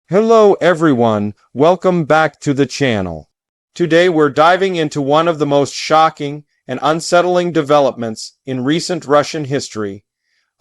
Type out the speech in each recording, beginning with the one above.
Hello everyone, welcome back to the channel. Today we're diving into one of the most shocking and unsettling developments in recent Russian history,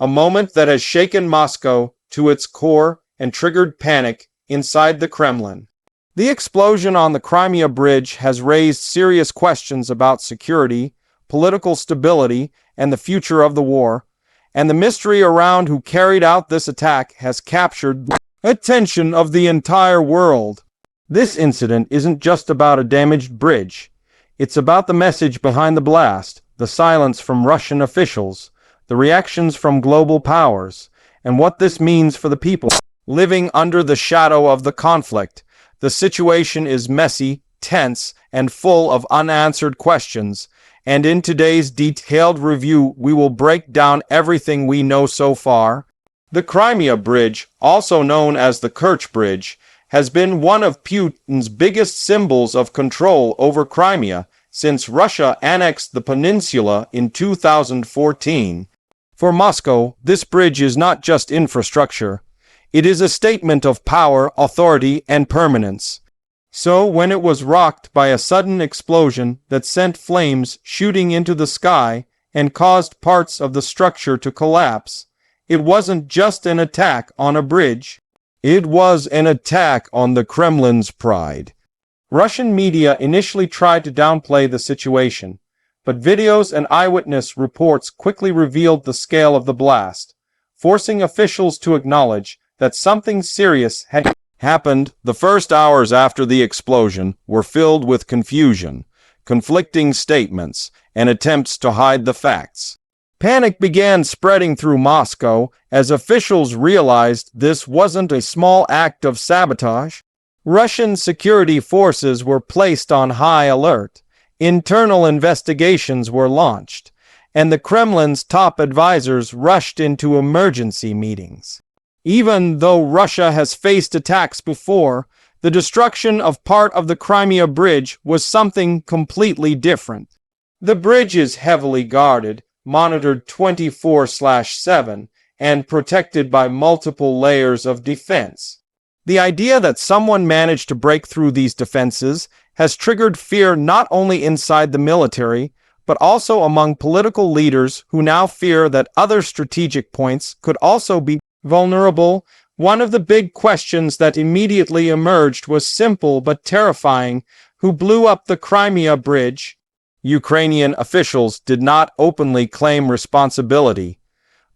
a moment that has shaken Moscow to its core and triggered panic inside the Kremlin. The explosion on the Crimea Bridge has raised serious questions about security, political stability, and the future of the war, and the mystery around who carried out this attack has captured attention of the entire world. This incident isn't just about a damaged bridge. It's about the message behind the blast, the silence from Russian officials, the reactions from global powers, and what this means for the people living under the shadow of the conflict. The situation is messy, tense, and full of unanswered questions, and in today's detailed review, we will break down everything we know so far. The Crimea Bridge, also known as the Kerch Bridge, has been one of Putin's biggest symbols of control over Crimea since Russia annexed the peninsula in 2014. For Moscow, this bridge is not just infrastructure. It is a statement of power, authority, and permanence. So, when it was rocked by a sudden explosion that sent flames shooting into the sky and caused parts of the structure to collapse, it wasn't just an attack on a bridge. It was an attack on the Kremlin's pride. Russian media initially tried to downplay the situation, but videos and eyewitness reports quickly revealed the scale of the blast, forcing officials to acknowledge that something serious had happened. The first hours after the explosion were filled with confusion, conflicting statements, and attempts to hide the facts. Panic began spreading through Moscow as officials realized this wasn't a small act of sabotage. Russian security forces were placed on high alert, internal investigations were launched, and the Kremlin's top advisors rushed into emergency meetings. Even though Russia has faced attacks before, the destruction of part of the Crimea Bridge was something completely different. The bridge is heavily guarded, monitored 24/7, and protected by multiple layers of defense. The idea that someone managed to break through these defenses has triggered fear not only inside the military, but also among political leaders who now fear that other strategic points could also be vulnerable. One of the big questions that immediately emerged was simple but terrifying: who blew up the Crimea Bridge? Ukrainian officials did not openly claim responsibility,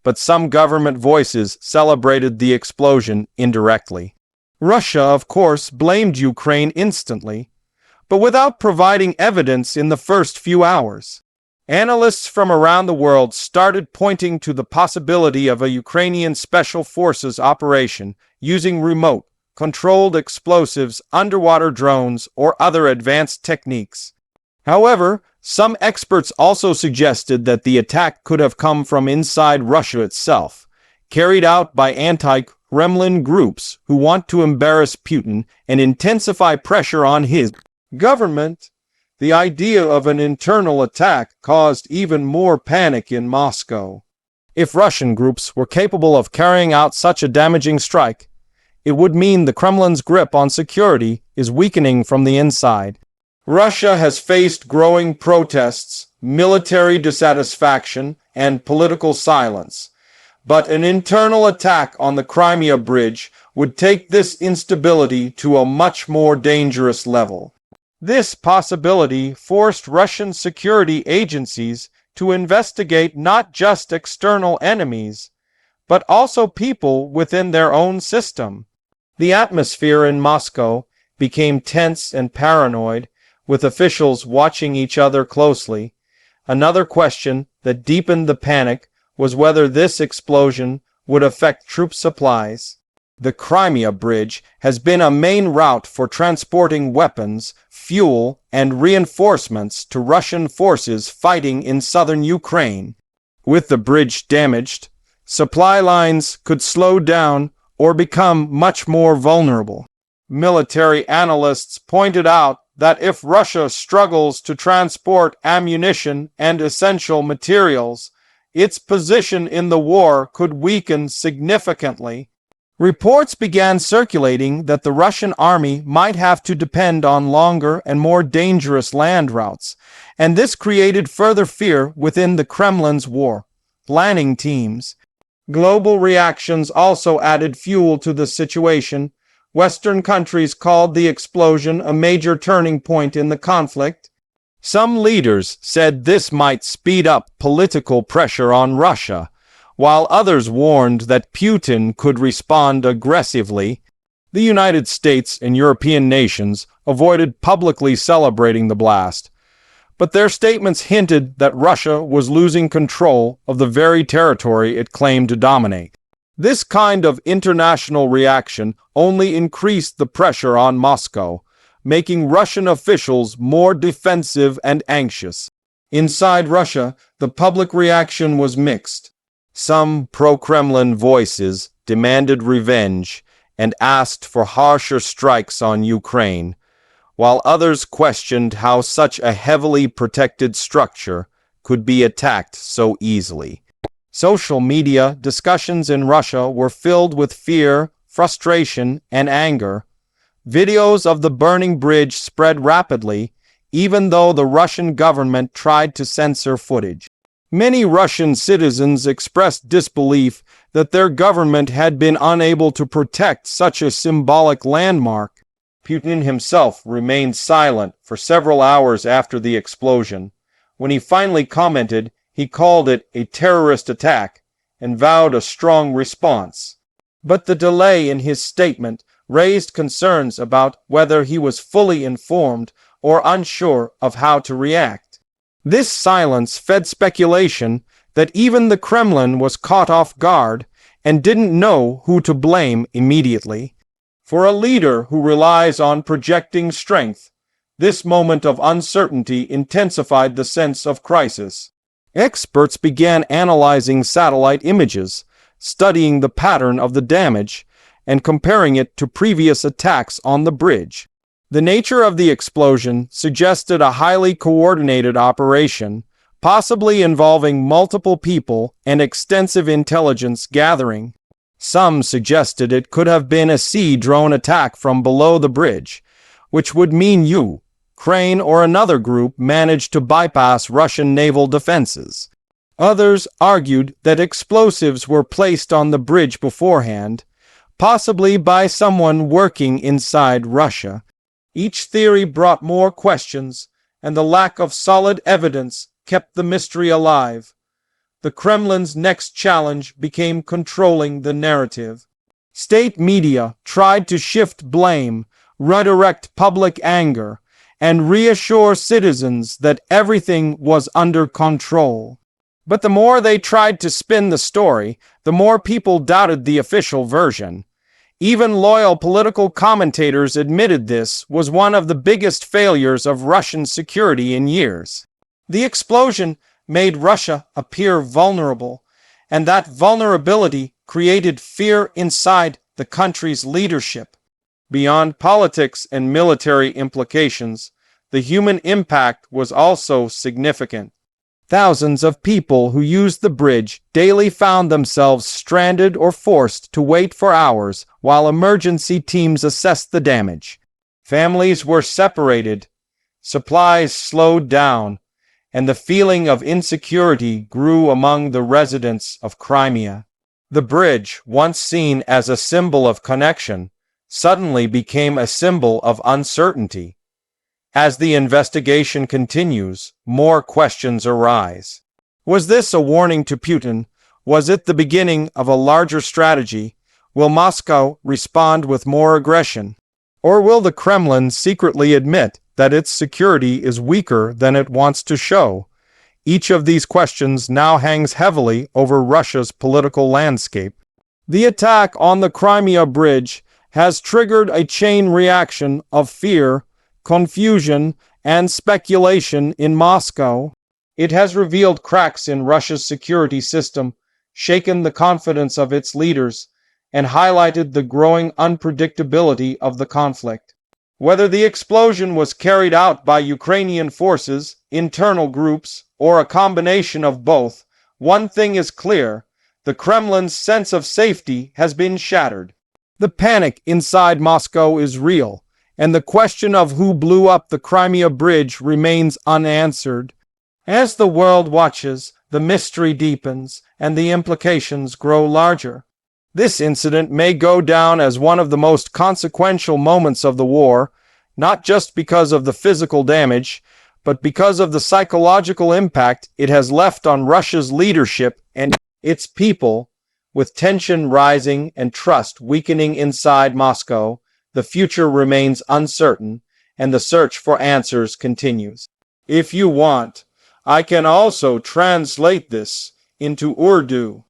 but some government voices celebrated the explosion indirectly. Russia, of course, blamed Ukraine instantly, but without providing evidence in the first few hours. Analysts from around the world started pointing to the possibility of a Ukrainian special forces operation using remote, controlled explosives, underwater drones, or other advanced techniques. However, some experts also suggested that the attack could have come from inside Russia itself, carried out by anti-Kremlin groups who want to embarrass Putin and intensify pressure on his government. The idea of an internal attack caused even more panic in Moscow. If Russian groups were capable of carrying out such a damaging strike, it would mean the Kremlin's grip on security is weakening from the inside. Russia has faced growing protests, military dissatisfaction, and political silence. But an internal attack on the Crimea Bridge would take this instability to a much more dangerous level. This possibility forced Russian security agencies to investigate not just external enemies, but also people within their own system. The atmosphere in Moscow became tense and paranoid, with officials watching each other closely. Another question that deepened the panic was whether this explosion would affect troop supplies. The Crimea Bridge has been a main route for transporting weapons, fuel, and reinforcements to Russian forces fighting in southern Ukraine. With the bridge damaged, supply lines could slow down or become much more vulnerable. Military analysts pointed out that if Russia struggles to transport ammunition and essential materials, its position in the war could weaken significantly. Reports began circulating that the Russian army might have to depend on longer and more dangerous land routes, and this created further fear within the Kremlin's war planning teams. Global reactions also added fuel to the situation. Western countries called the explosion a major turning point in the conflict. Some leaders said this might speed up political pressure on Russia, while others warned that Putin could respond aggressively. The United States and European nations avoided publicly celebrating the blast, but their statements hinted that Russia was losing control of the very territory it claimed to dominate. This kind of international reaction only increased the pressure on Moscow, making Russian officials more defensive and anxious. Inside Russia, the public reaction was mixed. Some pro-Kremlin voices demanded revenge and asked for harsher strikes on Ukraine, while others questioned how such a heavily protected structure could be attacked so easily. Social media discussions in Russia were filled with fear, frustration, and anger. Videos of the burning bridge spread rapidly, even though the Russian government tried to censor footage. Many Russian citizens expressed disbelief that their government had been unable to protect such a symbolic landmark. Putin himself remained silent for several hours after the explosion. When he finally commented, he called it a terrorist attack and vowed a strong response. But the delay in his statement raised concerns about whether he was fully informed or unsure of how to react. This silence fed speculation that even the Kremlin was caught off guard and didn't know who to blame immediately. For a leader who relies on projecting strength, this moment of uncertainty intensified the sense of crisis. Experts began analyzing satellite images, studying the pattern of the damage, and comparing it to previous attacks on the bridge. The nature of the explosion suggested a highly coordinated operation, possibly involving multiple people and extensive intelligence gathering. Some suggested it could have been a sea drone attack from below the bridge, which would mean Ukraine or another group managed to bypass Russian naval defenses. Others argued that explosives were placed on the bridge beforehand, possibly by someone working inside Russia. Each theory brought more questions, and the lack of solid evidence kept the mystery alive. The Kremlin's next challenge became controlling the narrative. State media tried to shift blame, redirect public anger, and reassure citizens that everything was under control. But the more they tried to spin the story, the more people doubted the official version. Even loyal political commentators admitted this was one of the biggest failures of Russian security in years. The explosion made Russia appear vulnerable, and that vulnerability created fear inside the country's leadership. Beyond politics and military implications, the human impact was also significant. Thousands of people who used the bridge daily found themselves stranded or forced to wait for hours while emergency teams assessed the damage. Families were separated, supplies slowed down, and the feeling of insecurity grew among the residents of Crimea. The bridge, once seen as a symbol of connection, suddenly became a symbol of uncertainty. As the investigation continues, more questions arise. Was this a warning to Putin? Was it the beginning of a larger strategy? Will Moscow respond with more aggression? Or will the Kremlin secretly admit that its security is weaker than it wants to show? Each of these questions now hangs heavily over Russia's political landscape. The attack on the Crimea Bridge has triggered a chain reaction of fear, confusion, and speculation in Moscow. It has revealed cracks in Russia's security system, shaken the confidence of its leaders, and highlighted the growing unpredictability of the conflict. Whether the explosion was carried out by Ukrainian forces, internal groups, or a combination of both, one thing is clear: the Kremlin's sense of safety has been shattered. The panic inside Moscow is real, and the question of who blew up the Crimea Bridge remains unanswered. As the world watches, the mystery deepens and the implications grow larger. This incident may go down as one of the most consequential moments of the war, not just because of the physical damage, but because of the psychological impact it has left on Russia's leadership and its people. With tension rising and trust weakening inside Moscow, the future remains uncertain, and the search for answers continues. If you want, I can also translate this into Urdu.